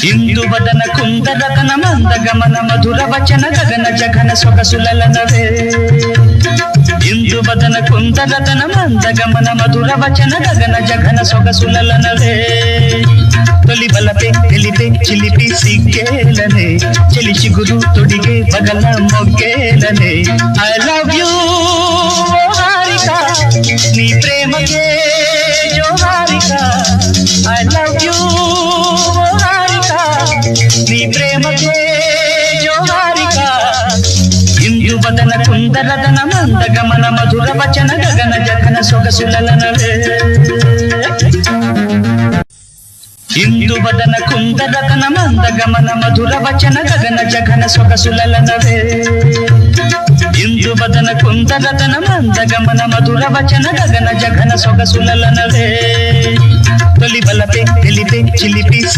ಇಂದು ವದನ ಕುಂದರತನ ಮಂದ ಗಮನ ಮಧುರ ವಚನ ಗಗನ ಜಘನ ಸೊಗಸುಲಲನವೇ ಇಂದು ವದನ ಕುಂದರತನ ಮಂದ ಗಮನ ಮಧುರ ವಚನ ಗಗನ ಜಘನ ಸೊಗಸುಲಲನವೇ ತೊಲಿ ಬಲಪೆ ಎಲಿಪೆ ಚಿಲಿಪಿ ಸಿಕ್ಕೇಲನೆ ಚಲಿ ಚಿಗುರು ತೊಡಿಗೆ ಬಗಲ ಮೊಗ್ಗೇಲನೆ ಐ ಲವ್ ಯು ಹಾರಿಕಾ ನೀ ಪ್ರೇಮಗೆ ಜೋ ಹಾರಿಕಾ ಐ ಲವ್ ಯು ನೀ ಪ್ರೇಮಗೆ ಜೋ ಹಾರಿಕಾ ಇಂದು ವದನ ಕುಂದರದನ ಮಂದ ಗಮನ ಮಧುರ ವಚನ ಗಗನ ಜಘನ ಸೊಗಸುಲಲನವೇ ಇಂದು ವದನ ಕುಂದರದನ ಮಂದ ಗಮನ ಮಧುರ ವಚನ ಗಗನ ಜಘನ ಸೊಗಸುಲಲನವೇ ಇಂದು ವದನ ಕುಂದರದನ ಮಂದ ಗಮನ ಮಧುರ ವಚನ ಗಗನ ಜಘನ ಸೊಗಸುಲಲನವೇ ತೊಲಿ ಬಲಪೆ ಎಲಿಪೆ ಚಿಲಿಪಿ